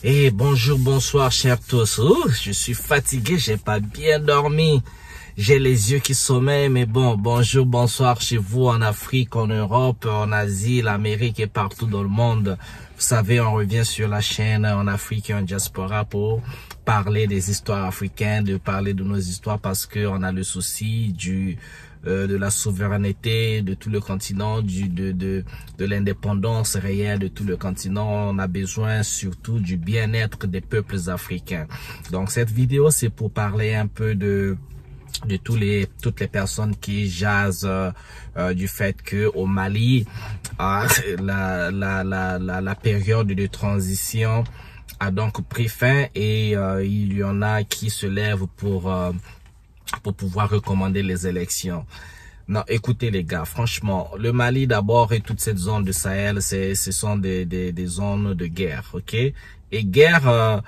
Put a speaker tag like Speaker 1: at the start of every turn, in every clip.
Speaker 1: Et bonjour, bonsoir, chers tous. Je suis fatigué, j'ai pas bien dormi. J'ai les yeux qui sommeillent, mais bon, bonjour, bonsoir chez vous en Afrique, en Europe, en Asie, l'Amérique et partout dans le monde. Vous savez, on revient sur la chaîne en Afrique et en diaspora pour parler des histoires africaines, de parler de nos histoires parce que on a le souci de la souveraineté de tout le continent, de l'indépendance réelle de tout le continent. On a besoin surtout du bien-être des peuples africains. Donc cette vidéo, c'est pour parler un peu de toutes les personnes qui jasent du fait que au Mali la période de transition a donc pris fin et il y en a qui se lèvent pour pouvoir recommander les élections. Non, écoutez les gars, franchement, le Mali d'abord et toute cette zone de Sahel, ce sont des zones de guerre, ok? Et guerre,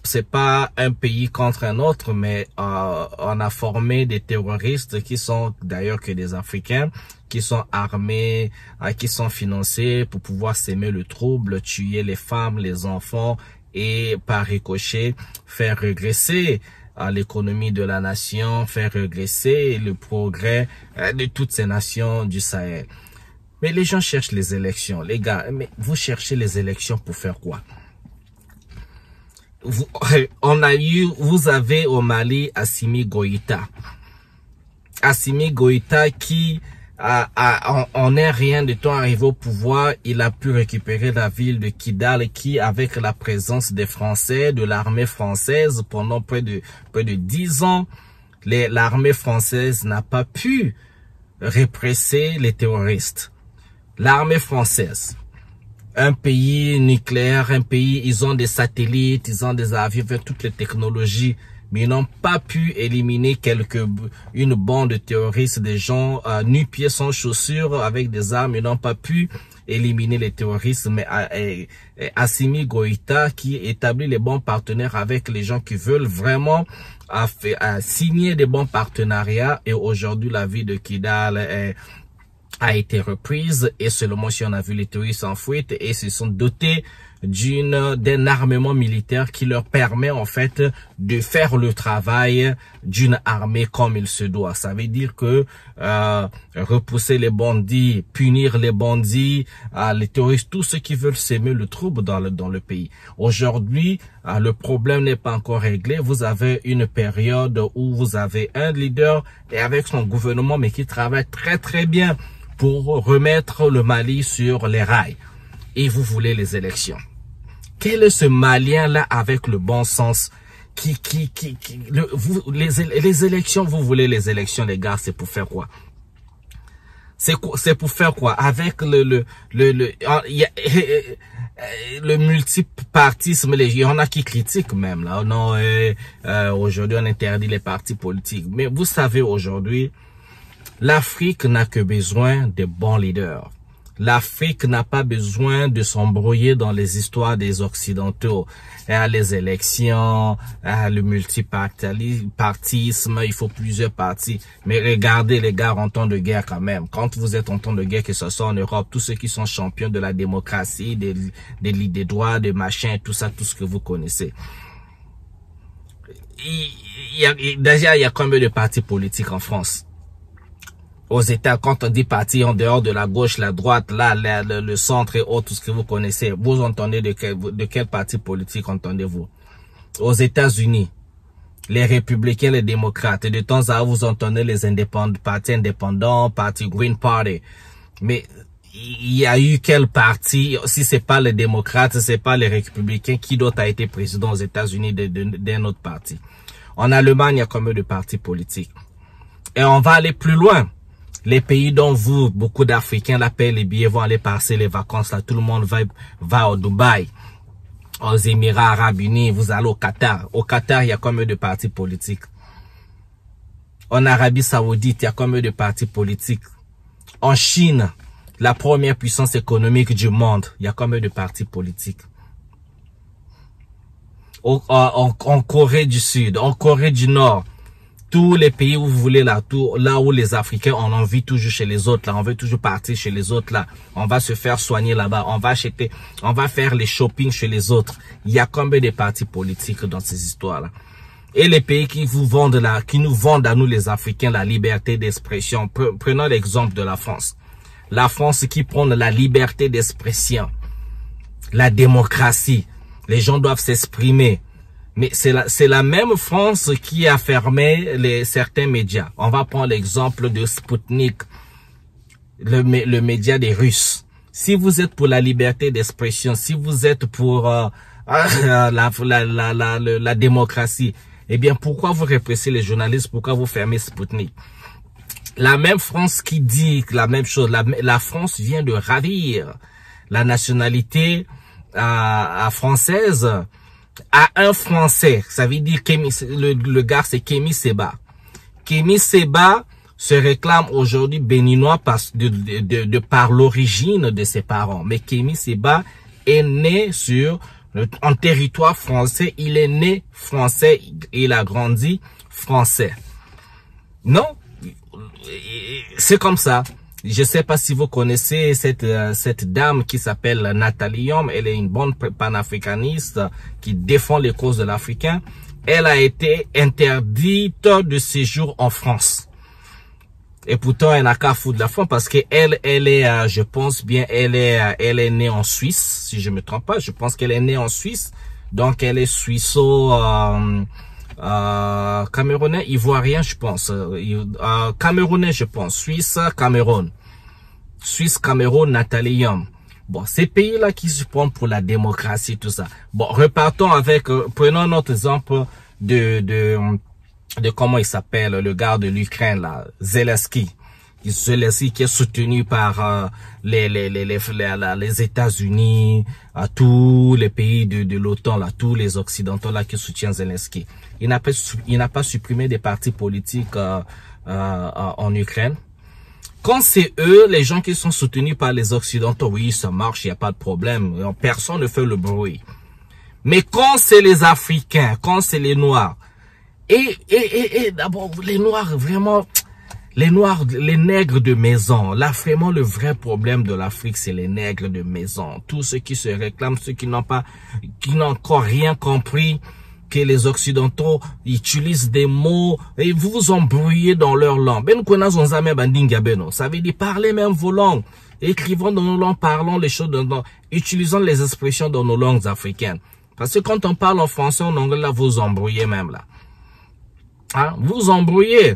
Speaker 1: c'est pas un pays contre un autre, mais on a formé des terroristes qui sont d'ailleurs que des Africains, qui sont armés, qui sont financés pour pouvoir s'aimer le trouble, tuer les femmes, les enfants et par ricochet faire régresser l'économie de la nation, faire régresser le progrès de toutes ces nations du Sahel. Mais les gens cherchent les élections. Les gars, mais vous cherchez les élections pour faire quoi? Vous avez au Mali Assimi Goïta. Assimi Goïta qui en est rien de temps arrivé au pouvoir, il a pu récupérer la ville de Kidal qui, avec la présence des Français, de l'armée française pendant près de 10 ans, l'armée française n'a pas pu répresser les terroristes. L'armée française, un pays nucléaire, un pays, ils ont des satellites, ils ont des avions, toutes les technologies, mais ils n'ont pas pu éliminer une bande de terroristes, des gens nu-pieds sans chaussures avec des armes, ils n'ont pas pu éliminer les terroristes, mais Assimi Goïta qui établit les bons partenaires avec les gens qui veulent vraiment signer des bons partenariats, et aujourd'hui la ville de Kidal a été reprise et seulement si on a vu les terroristes en fuite et se sont dotés d'un armement militaire qui leur permet en fait de faire le travail d'une armée comme il se doit. Ça veut dire que repousser les bandits, punir les bandits, les terroristes, tous ceux qui veulent s'aimer le trouble dans le pays. Aujourd'hui, le problème n'est pas encore réglé. Vous avez une période où vous avez un leader et avec son gouvernement mais qui travaille très très bien pour remettre le Mali sur les rails. Et vous voulez les élections. Quel est ce Malien-là avec le bon sens les élections, vous voulez les élections, les gars, c'est pour faire quoi? C'est pour faire quoi? Avec le multipartisme, il y en a qui critiquent même, là. Non, aujourd'hui, on interdit les partis politiques. Mais vous savez, aujourd'hui, l'Afrique n'a que besoin de bons leaders. L'Afrique n'a pas besoin de s'embrouiller dans les histoires des Occidentaux. Les élections, le multipartisme, il faut plusieurs partis. Mais regardez les gars en temps de guerre quand même. Quand vous êtes en temps de guerre, que ce soit en Europe, tous ceux qui sont champions de la démocratie, des droits, des machins, tout ça, tout ce que vous connaissez. Déjà, il y a combien de partis politiques en France? Aux États, quand on dit parti en dehors de la gauche, la droite, là, le centre et autres, tout ce que vous connaissez, vous entendez de quel parti politique entendez-vous? Aux États-Unis, les républicains, les démocrates, et de temps à autre, vous entendez les indépendants, partis indépendants, parti Green Party. Mais il y a eu quel parti, si c'est pas les démocrates, c'est pas les républicains, qui d'autre a été président aux États-Unis d'un autre parti? En Allemagne, il y a combien de partis politiques? Et on va aller plus loin. Les pays dont beaucoup d'Africains la paient les billets, vont aller passer les vacances là. Tout le monde va au Dubaï, aux Émirats Arabes Unis, vous allez au Qatar. Au Qatar, il y a combien de partis politiques? En Arabie Saoudite, il y a combien de partis politiques? En Chine, la première puissance économique du monde, il y a combien de partis politiques? En Corée du Sud, en Corée du Nord, tous les pays où vous voulez là, là où les Africains on en vit toujours chez les autres là, on veut toujours partir chez les autres là, on va se faire soigner là-bas, on va acheter, on va faire les shopping chez les autres. Il y a combien de partis politiques dans ces histoires là? Et les pays qui vous vendent là, qui nous vendent à nous les Africains la liberté d'expression. Prenons l'exemple de la France. La France qui prend la liberté d'expression, la démocratie. Les gens doivent s'exprimer. Mais c'est la même France qui a fermé certains médias. On va prendre l'exemple de Sputnik, le média des Russes. Si vous êtes pour la liberté d'expression, si vous êtes pour la démocratie, eh bien, pourquoi vous répressez les journalistes? Pourquoi vous fermez Sputnik? La même France qui dit la même chose. La France vient de ravir la nationalité française à un Français. Ça veut dire que le gars, c'est Kémy Séba. Kémy Séba se réclame aujourd'hui béninois par l'origine de ses parents. Mais Kémy Séba est né en territoire français, il est né français, il a grandi français. Non, c'est comme ça. Je sais pas si vous connaissez cette dame qui s'appelle Nathalie Yom. Elle est une bonne panafricaniste qui défend les causes de l'Africain. Elle a été interdite de séjour en France. Et pourtant, elle n'a qu'à foutre de la France parce que elle est, je pense bien, elle est née en Suisse, si je me trompe pas. Je pense qu'elle est née en Suisse. Donc, elle est camerounais, ivoirien, je pense. Camerounais, je pense. Suisse, Cameroun. Suisse, Cameroun, Nathalie Yom. Bon, ces pays-là qui se prennent pour la démocratie, tout ça. Bon, repartons avec, prenons notre exemple de comment il s'appelle, le gars de l'Ukraine, là, Zelensky. Zelensky qui est soutenu par les États-Unis, tous les pays de l'OTAN, là, tous les Occidentaux là qui soutiennent Zelensky. Il n'a pas supprimé des partis politiques en Ukraine. Quand c'est eux, les gens qui sont soutenus par les Occidentaux, oui, ça marche, il n'y a pas de problème. Personne ne fait le bruit. Mais quand c'est les Africains, quand c'est les Noirs, et d'abord, les Noirs, vraiment, les Noirs, les nègres de maison. Là, vraiment, le vrai problème de l'Afrique, c'est les nègres de maison. Tous ceux qui se réclament, ceux qui n'ont encore rien compris, que les Occidentaux utilisent des mots et vous vous embrouillez dans leur langue. Ça veut dire parler même vos langues. Écrivons dans nos langues, parlons les choses, utilisons les expressions dans nos langues africaines. Parce que quand on parle en français, en anglais, là, vous embrouillez même là. Hein? Vous embrouillez.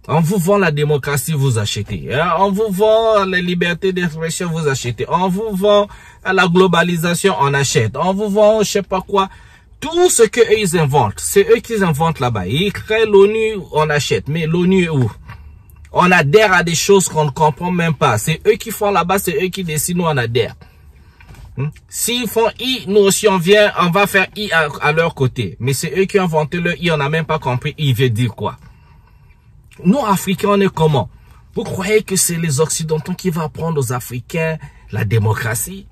Speaker 1: On vous vend la démocratie, vous achetez. Hein? On vous vend la liberté d'expression, vous achetez. On vous vend la globalisation, on achète. On vous vend je sais pas quoi. Tout ce que eux ils inventent, c'est eux qui inventent là-bas. Ils créent l'ONU, on achète. Mais l'ONU est où? On adhère à des choses qu'on ne comprend même pas. C'est eux qui font là-bas, c'est eux qui décident, nous on adhère. S'ils font I, nous aussi on vient, on va faire I à leur côté. Mais c'est eux qui ont inventé le I, on n'a même pas compris I veut dire quoi. Nous, Africains, on est comment? Vous croyez que c'est les Occidentaux qui vont apprendre aux Africains la démocratie?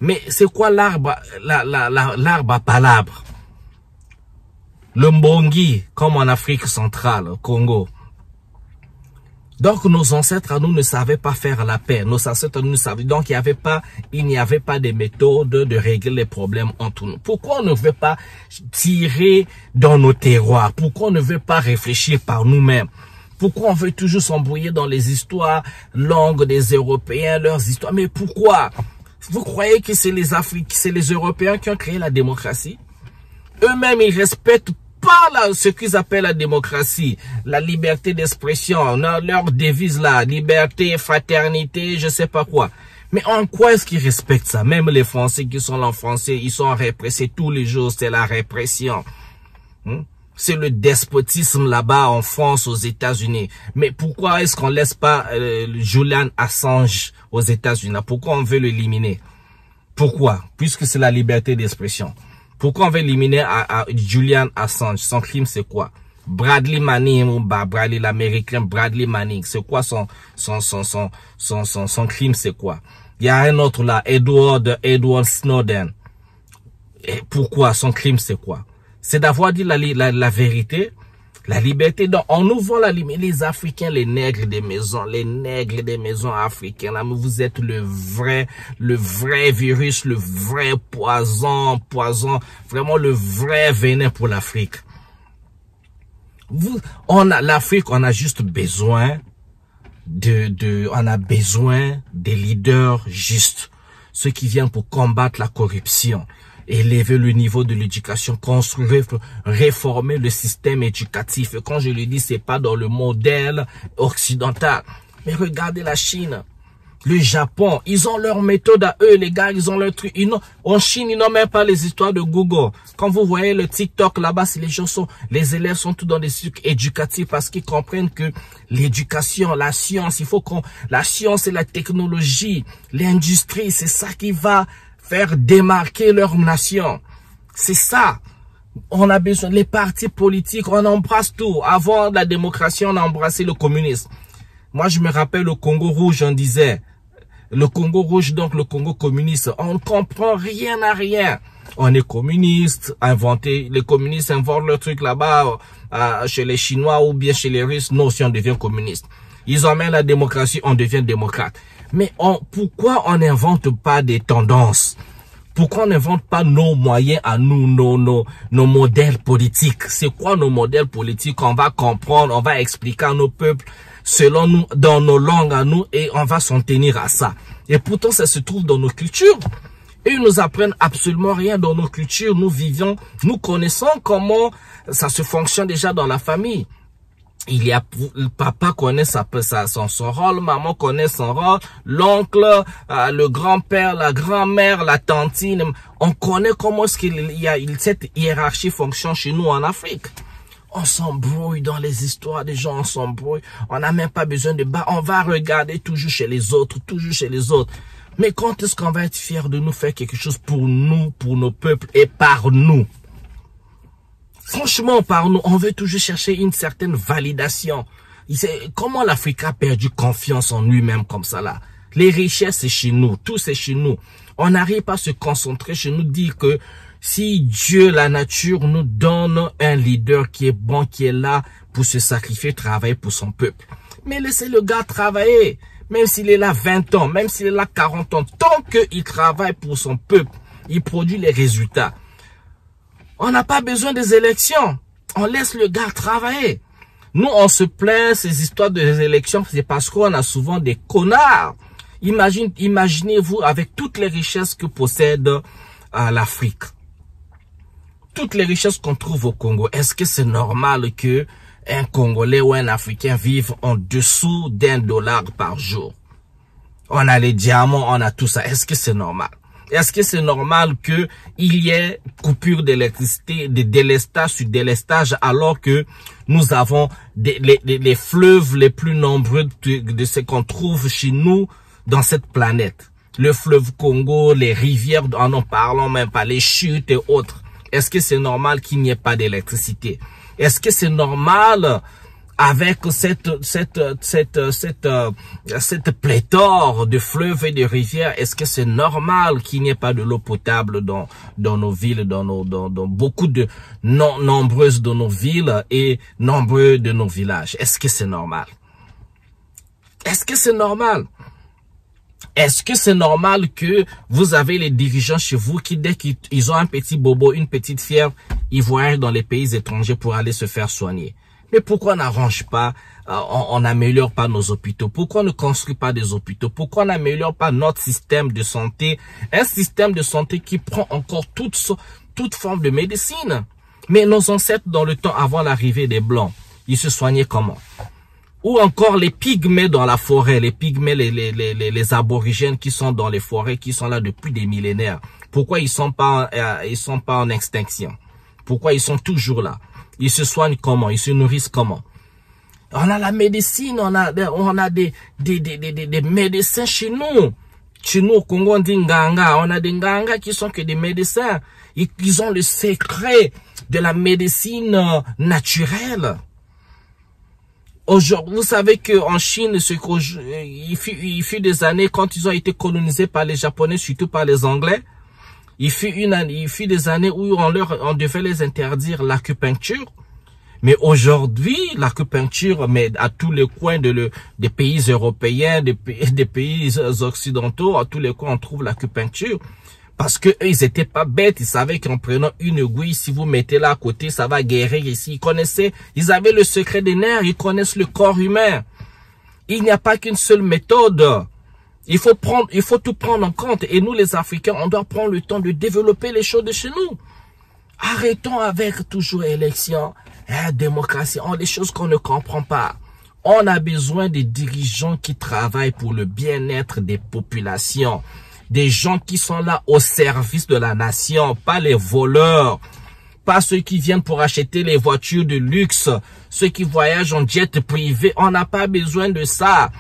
Speaker 1: Mais c'est quoi l'arbre à palabres? Le mbongi, comme en Afrique centrale, au Congo. Donc, nos ancêtres à nous ne savaient pas faire la paix. Nos ancêtres à nous ne savaient. Donc, il n'y avait pas de méthode de régler les problèmes entre nous. Pourquoi on ne veut pas tirer dans nos terroirs? Pourquoi on ne veut pas réfléchir par nous-mêmes? Pourquoi on veut toujours s'embrouiller dans les histoires longues des Européens, leurs histoires? Mais pourquoi? Vous croyez que c'est les Africains, c'est les Européens qui ont créé la démocratie? Eux-mêmes, ils respectent pas ce qu'ils appellent la démocratie, la liberté d'expression, leur devise là, liberté, fraternité, je sais pas quoi. Mais en quoi est-ce qu'ils respectent ça? Même les Français qui sont là en français, ils sont répressés tous les jours, c'est la répression. C'est le despotisme là-bas en France, aux États-Unis. Mais pourquoi est-ce qu'on laisse pas Julian Assange aux États-Unis? Pourquoi on veut l'éliminer? Pourquoi? Puisque c'est la liberté d'expression. Pourquoi on veut éliminer Julian Assange? Son crime, c'est quoi? Bradley Manning, l'américain Bradley Manning, c'est quoi son crime, c'est quoi? Il y a un autre là, Edward Snowden. Et pourquoi? Son crime, c'est quoi? C'est d'avoir dit la vérité La liberté, donc, on nous vend la liberté. Les Africains, les nègres des maisons africaines, là, vous êtes le vrai virus, le vrai poison, vraiment le vrai venin pour l'Afrique. L'Afrique, on a juste besoin on a besoin des leaders justes, ceux qui viennent pour combattre la corruption, élever le niveau de l'éducation, construire, réformer le système éducatif. Et quand je le dis, c'est pas dans le modèle occidental. Mais regardez la Chine, le Japon, ils ont leur méthode à eux, les gars, ils ont leur truc. En Chine, ils n'ont même pas les histoires de Google. Quand vous voyez le TikTok là-bas, les élèves sont tous dans des trucs éducatifs parce qu'ils comprennent que l'éducation, la science, la science et la technologie, l'industrie, c'est ça qui va faire démarquer leur nation. C'est ça. On a besoin, les partis politiques, on embrasse tout. Avant la démocratie, on a embrassé le communisme. Moi, je me rappelle le Congo rouge, on disait. Le Congo rouge, donc le Congo communiste, on ne comprend rien à rien. On est communiste, les communistes inventent leur truc là-bas, chez les Chinois ou bien chez les Russes. Non, si on devient communiste. Ils emmènent la démocratie, on devient démocrate. Mais pourquoi on n'invente pas des tendances? Pourquoi on n'invente pas nos moyens à nous, nos modèles politiques? C'est quoi nos modèles politiques? On va comprendre, on va expliquer à nos peuples selon nous, dans nos langues à nous, et on va s'en tenir à ça. Et pourtant, ça se trouve dans nos cultures. Et ils nous apprennent absolument rien dans nos cultures. Nous vivons, nous connaissons comment ça se fonctionne déjà dans la famille. Le papa connaît son rôle, maman connaît son rôle, l'oncle, le grand-père, la grand-mère, la tantine. On connaît comment est-ce qu'il y a cette hiérarchie fonctionne chez nous en Afrique. On s'embrouille dans les histoires des gens, on s'embrouille. On n'a même pas besoin de on va regarder toujours chez les autres, toujours chez les autres. Mais quand est-ce qu'on va être fier de nous faire quelque chose pour nous, pour nos peuples et par nous? Franchement, par nous, on veut toujours chercher une certaine validation. Comment l'Afrique a perdu confiance en lui-même comme ça là? Les richesses, c'est chez nous, tout c'est chez nous. On n'arrive pas à se concentrer chez nous, dire que si Dieu, la nature, nous donne un leader qui est bon, qui est là pour se sacrifier, travailler pour son peuple. Mais laissez le gars travailler. Même s'il est là 20 ans, même s'il est là 40 ans, tant qu'il travaille pour son peuple, il produit les résultats. On n'a pas besoin des élections. On laisse le gars travailler. Nous, on se plaint, ces histoires des élections, c'est parce qu'on a souvent des connards. Imaginez-vous avec toutes les richesses que possède l'Afrique. Toutes les richesses qu'on trouve au Congo, est-ce que c'est normal que un Congolais ou un Africain vive en dessous $1 par jour? On a les diamants, on a tout ça. Est-ce que c'est normal? Est-ce que c'est normal que il y ait coupure d'électricité, de délestage sur délestage, alors que nous avons les fleuves les plus nombreux de ce qu'on trouve chez nous dans cette planète? Le fleuve Congo, les rivières, en n'en parlons même pas, les chutes et autres. Est-ce que c'est normal qu'il n'y ait pas d'électricité? Est-ce que c'est normal avec cette pléthore de fleuves et de rivières? Est-ce que c'est normal qu'il n'y ait pas de l'eau potable dans nos villes, dans beaucoup de nombreuses de nos villes et nombreux de nos villages? Est-ce que c'est normal? Est-ce que c'est normal? Est-ce que c'est normal que vous avez les dirigeants chez vous qui, dès qu'ils ont un petit bobo, une petite fièvre, ils voyagent dans les pays étrangers pour aller se faire soigner? Mais pourquoi on n'arrange pas, on n'améliore pas nos hôpitaux? Pourquoi on ne construit pas des hôpitaux? Pourquoi on n'améliore pas notre système de santé? Un système de santé qui prend encore toute forme de médecine. Mais nos ancêtres, dans le temps avant l'arrivée des Blancs, ils se soignaient comment? Ou encore les pygmées dans la forêt, les pygmées, les aborigènes qui sont dans les forêts, qui sont là depuis des millénaires. Pourquoi ils sont pas en extinction? Pourquoi ils sont toujours là? Ils se soignent comment? Ils se nourrissent comment? On a la médecine, on a des médecins chez nous. Chez nous, au Congo, on dit nganga. On a des nganga qui sont que des médecins. Ils ont le secret de la médecine naturelle. Aujourd'hui, vous savez qu'en Chine, il fut des années, quand ils ont été colonisés par les Japonais, surtout par les Anglais, il fut des années où on devait les interdire l'acupuncture. Mais aujourd'hui, l'acupuncture, mais à tous les coins des pays européens, des pays occidentaux, à tous les coins, on trouve l'acupuncture. Parce que eux, ils étaient pas bêtes, ils savaient qu'en prenant une aiguille, si vous mettez là à côté, ça va guérir ici. Ils connaissaient, ils avaient le secret des nerfs, ils connaissent le corps humain. Il n'y a pas qu'une seule méthode. Il faut tout prendre en compte. Et nous, les Africains, on doit prendre le temps de développer les choses de chez nous. Arrêtons avec toujours élection, démocratie, les choses qu'on ne comprend pas. On a besoin des dirigeants qui travaillent pour le bien-être des populations. Des gens qui sont là au service de la nation, pas les voleurs, pas ceux qui viennent pour acheter les voitures de luxe, ceux qui voyagent en jet privé. On n'a pas besoin de ça.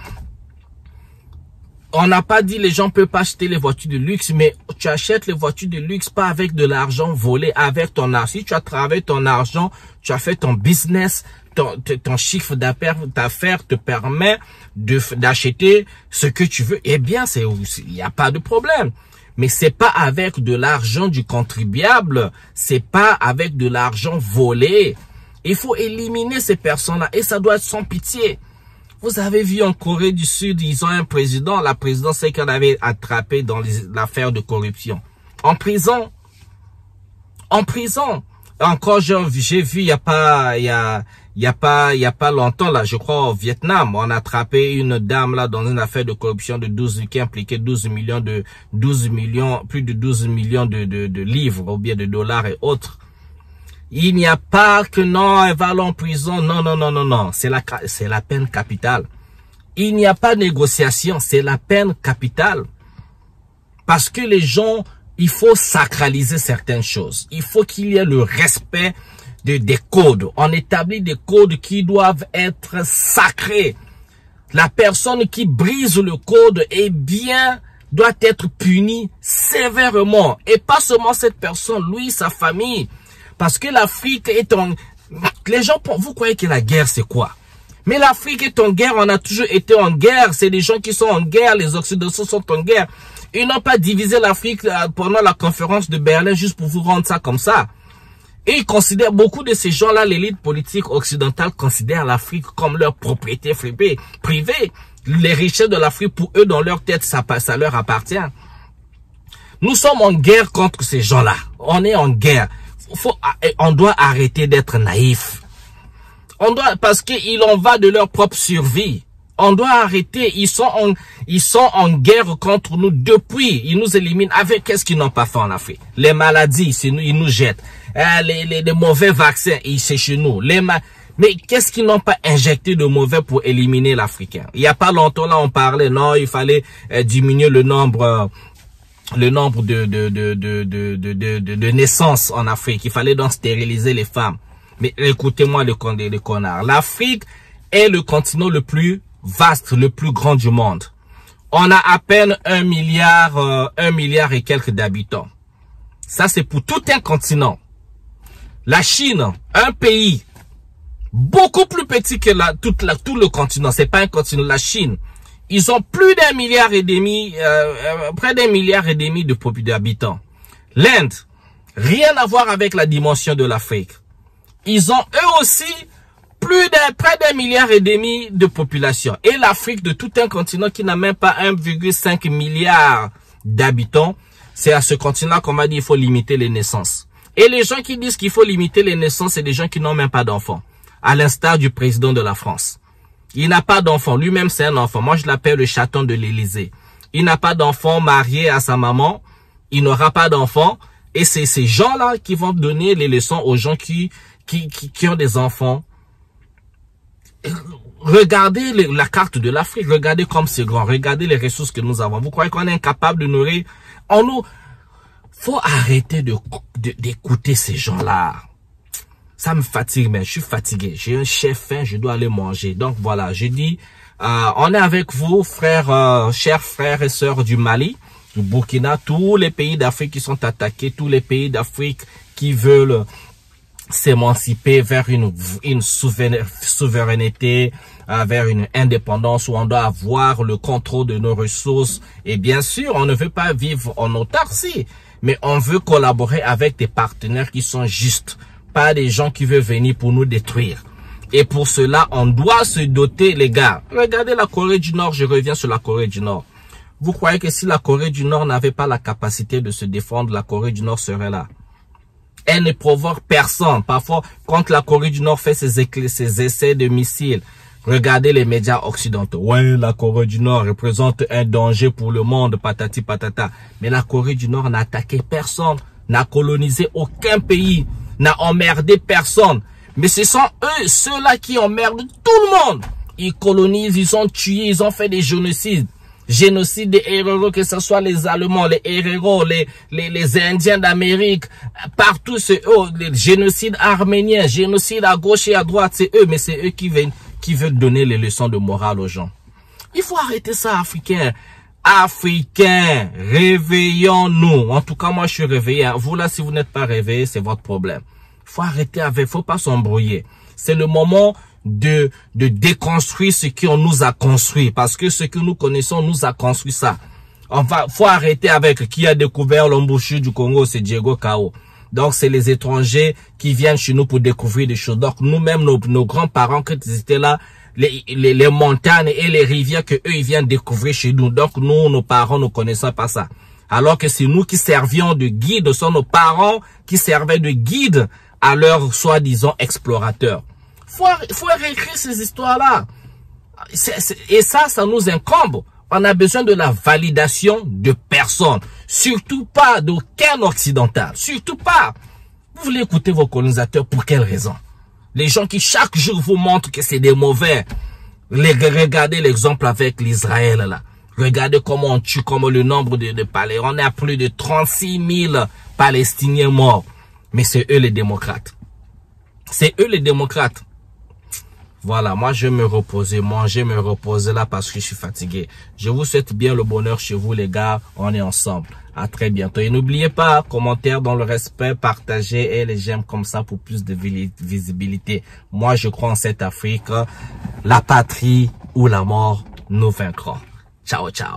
Speaker 1: On n'a pas dit les gens peuvent pas acheter les voitures de luxe, mais tu achètes les voitures de luxe pas avec de l'argent volé, avec ton argent. Si tu as travaillé ton argent, tu as fait ton business, ton chiffre d'affaires te permet d'acheter ce que tu veux. Eh bien, il n'y a pas de problème. Mais c'est pas avec de l'argent du contribuable, c'est pas avec de l'argent volé. Il faut éliminer ces personnes-là et ça doit être sans pitié. Vous avez vu en Corée du Sud, ils ont un président, la présidente c'est qu'on avait attrapé dans l'affaire de corruption. En prison. En prison. Encore, j'ai vu, il y a pas longtemps, là, je crois, au Vietnam, on a attrapé une dame, là, dans une affaire de corruption qui impliquait plus de 12 millions de livres, ou bien de dollars et autres. Il n'y a pas que non, elle va aller en prison. Non, non, non, non, non. C'est la peine capitale. Il n'y a pas de négociation. C'est la peine capitale. Parce que les gens, il faut sacraliser certaines choses. Il faut qu'il y ait le respect des codes. On établit des codes qui doivent être sacrés. La personne qui brise le code, eh bien, doit être punie sévèrement. Et pas seulement cette personne, lui, sa famille. Parce que l'Afrique est en... Les gens, vous croyez que la guerre, c'est quoi? Mais l'Afrique est en guerre, on a toujours été en guerre. C'est des gens qui sont en guerre, les Occidentaux sont en guerre. Ils n'ont pas divisé l'Afrique pendant la conférence de Berlin juste pour vous rendre ça comme ça. Et ils considèrent, beaucoup de ces gens-là, l'élite politique occidentale considère l'Afrique comme leur propriété privée. Les richesses de l'Afrique, pour eux, dans leur tête, ça leur appartient. Nous sommes en guerre contre ces gens-là. On est en guerre. On doit arrêter d'être naïf. Parce qu'il en va de leur propre survie. On doit arrêter. Ils sont en guerre contre nous depuis. Ils nous éliminent avec qu'est-ce qu'ils n'ont pas fait en Afrique. Les maladies, ils nous jettent. Les mauvais vaccins, c'est chez nous. Mais qu'est-ce qu'ils n'ont pas injecté de mauvais pour éliminer l'Africain? Il n'y a pas longtemps, là, on parlait, non, il fallait diminuer le nombre de naissances en Afrique. Il fallait donc stériliser les femmes. Mais écoutez-moi les connards. L'Afrique est le continent le plus vaste, le plus grand du monde. On a à peine 1 milliard et quelques d'habitants. Ça, c'est pour tout un continent. La Chine, un pays beaucoup plus petit que tout le continent. C'est pas un continent. La Chine, ils ont plus d'1,5 milliard, près d'1,5 milliard d'habitants. L'Inde, rien à voir avec la dimension de l'Afrique. Ils ont eux aussi près d'1,5 milliard de population. Et l'Afrique, de tout un continent qui n'a même pas 1,5 milliard d'habitants, c'est à ce continent qu'on m'a dit qu'il faut limiter les naissances. Et les gens qui disent qu'il faut limiter les naissances, c'est des gens qui n'ont même pas d'enfants. À l'instar du président de la France. Il n'a pas d'enfant. Lui-même, c'est un enfant. Moi, je l'appelle le chaton de l'Élysée. Il n'a pas d'enfant marié à sa maman. Il n'aura pas d'enfant. Et c'est ces gens-là qui vont donner les leçons aux gens qui ont des enfants. Regardez la carte de l'Afrique. Regardez comme c'est grand. Regardez les ressources que nous avons. Vous croyez qu'on est incapable de nourrir? Faut arrêter d'écouter ces gens-là. Ça me fatigue, mais je suis fatigué. J'ai un chef faim, je dois aller manger. Donc voilà, je dis, on est avec vous, chers frères et sœurs du Mali, du Burkina, tous les pays d'Afrique qui sont attaqués, tous les pays d'Afrique qui veulent s'émanciper vers une souveraineté, vers une indépendance où on doit avoir le contrôle de nos ressources. Et bien sûr, on ne veut pas vivre en autarcie, mais on veut collaborer avec des partenaires qui sont justes par des gens qui veulent venir pour nous détruire. Et pour cela, on doit se doter, les gars. Regardez la Corée du Nord, je reviens sur la Corée du Nord. Vous croyez que si la Corée du Nord n'avait pas la capacité de se défendre, la Corée du Nord serait là? Elle ne provoque personne. Parfois, quand la Corée du Nord fait ses essais de missiles, regardez les médias occidentaux. Ouais, la Corée du Nord représente un danger pour le monde, patati patata. Mais la Corée du Nord n'a attaqué personne, n'a colonisé aucun pays, n'a emmerdé personne. Mais ce sont eux, ceux-là qui emmerdent tout le monde. Ils colonisent, ils ont tué, ils ont fait des génocides. Génocide des héros, que ce soit les Allemands, les héros, les Indiens d'Amérique, partout c'est eux, les génocides arméniens, génocide à gauche et à droite, c'est eux, mais c'est eux qui veulent donner les leçons de morale aux gens. Il faut arrêter ça, Africains. Africains, réveillons-nous. En tout cas, moi je suis réveillé. Vous là, si vous n'êtes pas réveillé, c'est votre problème. Faut arrêter avec, faut pas s'embrouiller. C'est le moment de déconstruire ce qu'on nous a construit, parce que ce que nous connaissons nous a construit ça. Faut arrêter avec qui a découvert l'embouchure du Congo, c'est Diego Cao. Donc c'est les étrangers qui viennent chez nous pour découvrir des choses. Donc nous-mêmes, nos grands-parents, quand ils étaient là, les montagnes et les rivières que eux ils viennent découvrir chez nous. Donc nous, nos parents, ne connaissons pas ça. Alors que c'est nous qui servions de guide, ce sont nos parents qui servaient de guide à leurs soi-disant explorateurs. Faut réécrire ces histoires-là. Et ça nous incombe. On a besoin de la validation de personne. Surtout pas d'aucun occidental. Surtout pas. Vous voulez écouter vos colonisateurs pour quelle raison? Les gens qui chaque jour vous montrent que c'est des mauvais. Regardez l'exemple avec l'Israël là. Regardez comment on tue, comment le nombre de palais. On a plus de 36 000 Palestiniens morts. Mais c'est eux les démocrates. C'est eux les démocrates. Voilà, moi je vais me reposer, manger, me reposer là parce que je suis fatigué. Je vous souhaite bien le bonheur chez vous les gars, on est ensemble. À très bientôt. Et n'oubliez pas, commentaire dans le respect, partagez et les j'aime comme ça pour plus de visibilité. Moi je crois en cette Afrique, la patrie ou la mort nous vaincront. Ciao, ciao.